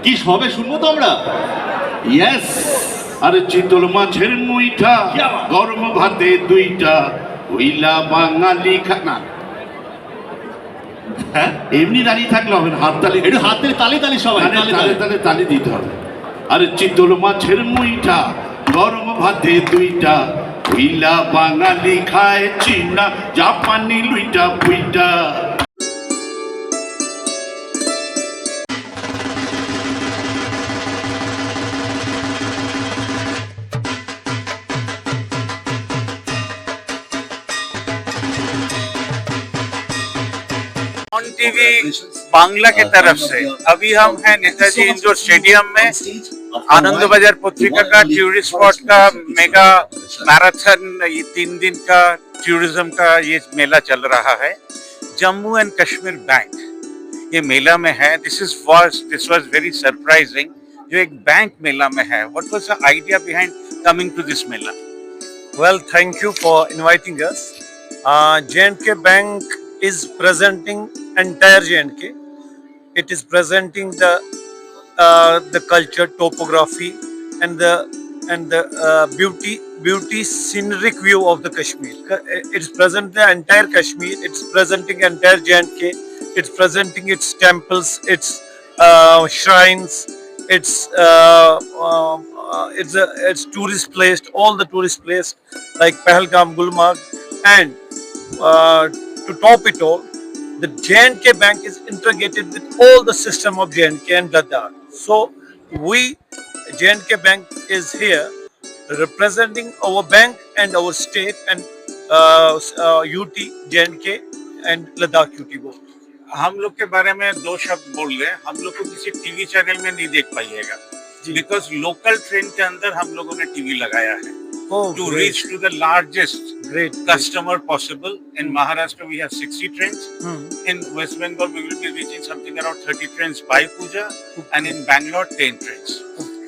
কি সবে শুনবো তো আমরা? ইয়েস, আরে চিতল মাছের মুইঠা, গরম ভাতে দুইটা, ওইলা বাঙালি খানা। হ্যাঁ, এমনি দাঁড়িয়ে থাকলে হবে না, হাততালি, একটু হাতের তালি তালি সবাই, তালি তালে তালি। তালে তালি দিতে হবে। আরে চিতল মাছের মুইঠা, গরম ভাতে দুইটা, ওইলা বাঙালি খায় চীনা জাপানি লুইটা পুইটা। ऑन टीवी बांग्ला की तरफ से अभी हम हैं नेताजी इंडोर स्टेडियम में आनंद बाजार पत्रिका का टूरिस्ट स्पॉट का मेगा मैराथन, ये 3 दिन का टूरिज्म का ये मेला चल रहा है। जम्मू एंड कश्मीर बैंक ये मेला में है। दिस वाज वेरी सरप्राइजिंग, जो एक बैंक मेला में है। What was the idea behind coming to this mela? Well, thank you for inviting us. J&K Bank is presenting entire J&K. It is presenting the culture, topography, and the beauty scenic view of the Kashmir. It's present the entire Kashmir. It's presenting entire J&K. It's presenting its temples, its shrines, it's tourist placed, all the tourist place like Pahalgam, Gulmarg, and to top it all, the J&K Bank is integrated with all the system of J&K and Ladakh. So we, J&K Bank is here representing our bank and our state and UT, J&K and Ladakh UT both. हम लोग के बारे में 2 शब्द बोल रहे हैं। हम लोग को किसी टीवी चैनल में नहीं देख पाइएगा, बिकॉज लोकल ट्रेन के अंदर हम लोगों ने टीवी लगाया है to reach to the largest customer possible. In Maharashtra we have 60 trains. In West Bengal we will be reaching something around 30 trains by Puja, and in Bangalore 10 trains.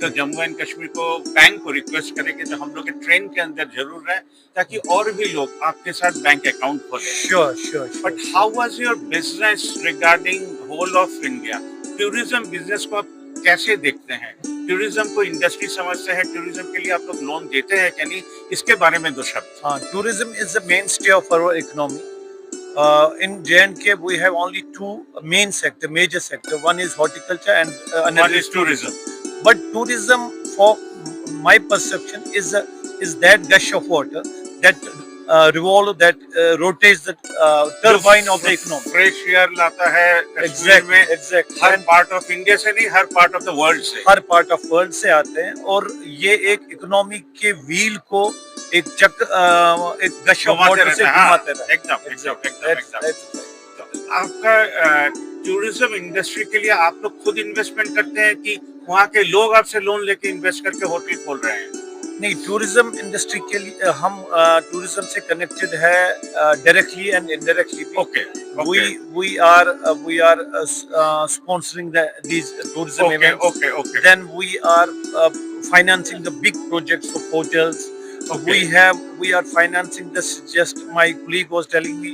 तो Jammu and Kashmir को bank को request करेंगे जो हम लोग के train के अंदर जरूर रहे, ताकि और भी लोग आपके साथ बैंक अकाउंट खोलें। Sure. But how was your business regarding whole of India? Tourism business को आप कैसे देखते हैं? टूरिज्म को इंडस्ट्री समझते हैं? टूरिज्म के लिए आप लोग लोन देते हैं क्या नहीं? इसके बारे में 2 शब्द। Tourism is the mainstay of our economy. In J&K, we have only 2 main sector, major sector. One is horticulture and another One is tourism. But tourism, for my perception, is that gush of water that rotates the turbine of the economy. Fresh air लाता है कश्मीर में। Exactly. Her part of India से नहीं, हर part of the world से। हर part of world से आते हैं, और ये एक इकोनॉमी के व्हील को एक गश ऑफ वाटर से घुमाते रहते हैं। एकदम। आपका टूरिज्म इंडस्ट्री के लिए आप लोग खुद इन्वेस्टमेंट करते हैं कि वहाँ के लोग आपसे लोन लेके इन्वेस्ट करके होटल खोल रहे हैं? नहीं, टूरिज्म इंडस्ट्री के लिए हम टूरिज्म से कनेक्टेड है directly and indirectly. Okay. We are sponsoring these tourism events. Okay. Then we are financing the big projects of hotels. Okay. We are financing this. Just my colleague was telling me,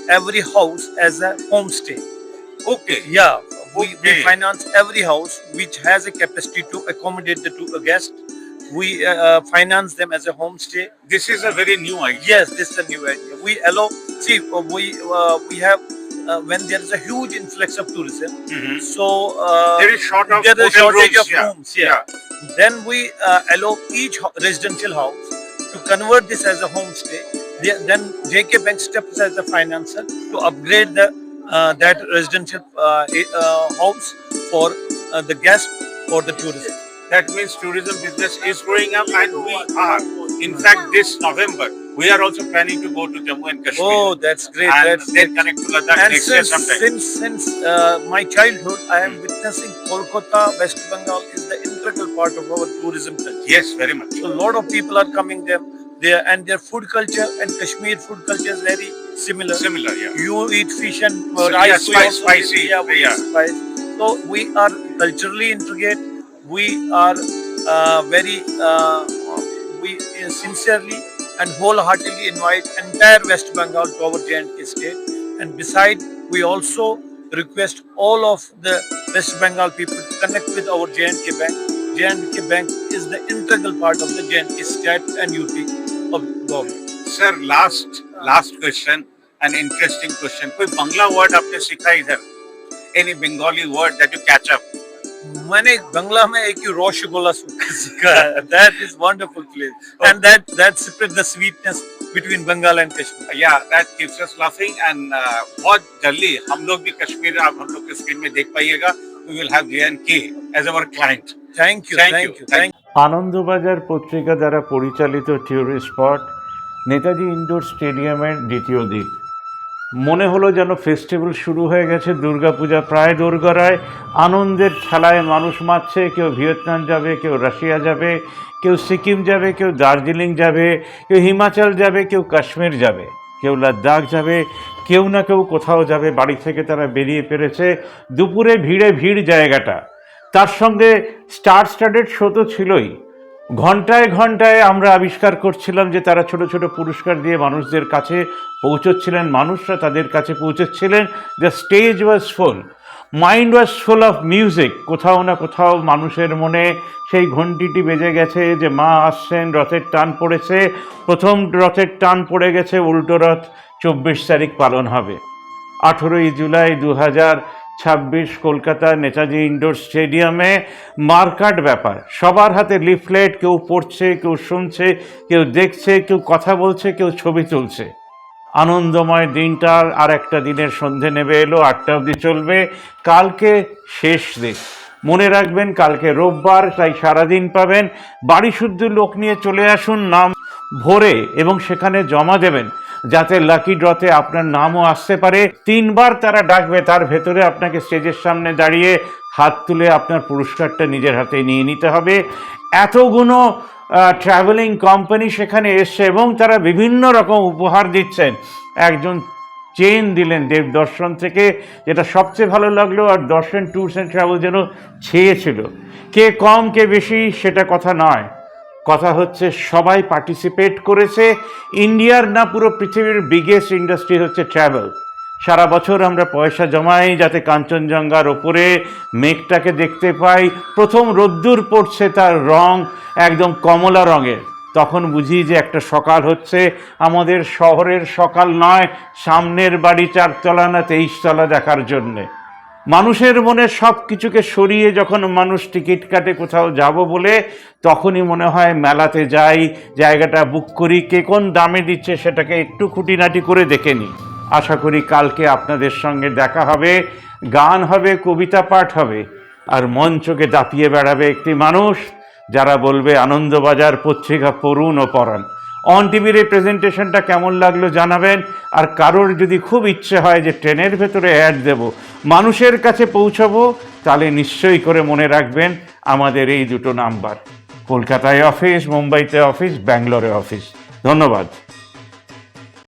every house as a homestay. Okay. Yeah, we Okay. finance every house which has a capacity to accommodate the guest. We finance them as a homestay. This is a very new idea. Yes, this is a new idea. We allow. See, we have when there is a huge influx of tourism, so There is shortage of there is hotel shortage rooms, of rooms. Yeah. Then we allow each residential house to convert this as a homestay. Then JK Bank steps as a financer to upgrade that residential house for the guest for the tourism. That means tourism business is growing up, and we are. In fact, this November, we are also planning to go to Jammu and Kashmir. Oh, that's great. And That's then connect to Ladakh And next year sometime. since my childhood, I am witnessing Kolkata, West Bengal is the integral part of our tourism culture. Yes, very much. So a lot of people are coming there, and their food culture and Kashmir food culture is very similar. Similar, yeah. You eat fish and Yeah, rice. We also spicy, eat, we yeah. eat spice. So we are culturally integrated. We are we sincerely and wholeheartedly invite entire West Bengal to our J&K state. And beside, we also request all of the West Bengal people to connect with our J&K Bank. J&K Bank is the integral part of the J&K state and UT of government. Sir, last question, an interesting question. कोई बंगला word आपने सीखा इधर? Any Bengali word that you catch up? मैंने बांग्ला में एक रसगोला सीखा है. That is wonderful place, and that spread the sweetness between Bengal and Kashmir. Yeah, that keeps us laughing and बहुत जल्दी हम लोग भी कश्मीर आप हम लोग के स्क्रीन में देख पाइएगा. We will have J&K as our client. Thank you. Anandabazar পত্রিকা দ্বারা পরিচালিত ট্যুরিস্ট স্পট নেতাজি ইনডোর স্টেডিয়ামের দ্বিতীয় দিন। মনে হলো যেন ফেস্টিভ্যাল শুরু হয়ে গেছে, দুর্গাপূজা প্রায় দোরগোড়ায়। আনন্দের খেলায় মানুষ মারছে, কেউ ভিয়েতনাম যাবে, কেউ রাশিয়া যাবে, কেউ সিকিম যাবে, কেউ দার্জিলিং যাবে, কেউ হিমাচল যাবে, কেউ কাশ্মীর যাবে, কেউ লাদাখ যাবে, কেউ না কেউ কোথাও যাবে। বাড়ি থেকে তারা বেরিয়ে পেরেছে। দুপুরে ভিড় জায়গাটা, তার সঙ্গে স্টাডেড শো তো ছিলই। ঘন্টায় ঘন্টায় আমরা আবিষ্কার করছিলাম যে তারা ছোট ছোট পুরস্কার দিয়ে মানুষদের কাছে পৌঁছচ্ছিলেন, মানুষরা তাদের কাছে পৌঁছচ্ছিলেন। The stage was full, mind was full of music. কোথাও না কোথাও মানুষের মনে সেই ঘণ্টিটি বেজে গেছে যে মা আসছেন, রথের টান পড়েছে। প্রথম রথের টান পড়ে গেছে, উল্টো রথ 24 তারিখ পালন হবে। 18ই জুলাই 2026 কলকাতা নেতাজি ইনডোর স্টেডিয়ামে। মার্কাট ব্যাপার, সবার হাতে লিফলেট, কেউ পড়ছে, কেউ শুনছে, কেউ দেখছে, কেউ কথা বলছে, কেউ ছবি তুলছে। আনন্দময় দিনটার আর একটা দিনের সন্ধে নেমে এলো, 8টা অবধি চলবে। কালকে শেষ দিন, মনে রাখবেন কালকে রোববার, তাই সারাদিন পাবেন। বাড়ি শুদ্ধ লোক নিয়ে চলে আসুন, নাম ভরে এবং সেখানে জমা দেবেন, যাতে লাকি ড্রতে আপনার নামও আসতে পারে। 3 বার তারা ডাকবে, তার ভেতরে আপনাকে স্টেজের সামনে দাঁড়িয়ে হাত তুলে আপনার পুরস্কারটা নিজের হাতে নিয়ে নিতে হবে। এতগুলো ট্রাভেলিং কোম্পানি সেখানে এসছে এবং তারা বিভিন্ন রকম উপহার দিচ্ছেন। একজন চেন দিলেন দেবদর্শন থেকে, যেটা সবচেয়ে ভালো লাগলো। আর দর্শন ট্যুরস অ্যান্ড ট্রাভেল যেন ছেয়েছিল। কে কম কে বেশি সেটা কথা নয়, কথা হচ্ছে সবাই পার্টিসিপেট করেছে। ইন্ডিয়ার না পুরো পৃথিবীর বিগেস্ট ইন্ডাস্ট্রি হচ্ছে ট্রাভেল। সারা বছর আমরা পয়সা জমাই যাতে কাঞ্চনজঙ্ঘার ওপরে মেঘটাকে দেখতে পাই। প্রথম রোদ্দুর পড়ছে, তার রং একদম কমলা রঙের, তখন বুঝি যে একটা সকাল হচ্ছে। আমাদের শহরের সকাল নয়, সামনের বাড়ি 4 তলা না 23 তলা দেখার জন্যে। মানুষের মনে সব কিছুকে সরিয়ে যখন মানুষ টিকিট কাটে কোথাও যাব বলে, তখনই মনে হয় মেলাতে যাই, জায়গাটা বুক করি, কে কোন দামে দিচ্ছে সেটাকে একটু খুঁটিনাটি করে দেখে নিই। আশা করি কালকে আপনাদের সঙ্গে দেখা হবে, গান হবে, কবিতা পাঠ হবে, আর মঞ্চকে দাপিয়ে বেড়াবে একটি মানুষ, যারা বলবে আনন্দবাজার পত্রিকা পড়ুন ও পড়ান। অন টিভির এই প্রেজেন্টেশনটা কেমন লাগলো জানাবেন। আর কারোর যদি খুব ইচ্ছে হয় যে ট্রেনের ভেতরে অ্যাড দেব, মানুষের কাছে পৌঁছাবো, তাহলে নিশ্চয়ই করে মনে রাখবেন আমাদের এই দুটো নাম্বার। কলকাতায় অফিস, মুম্বাইতে অফিস, ব্যাঙ্গালোরে অফিস। ধন্যবাদ।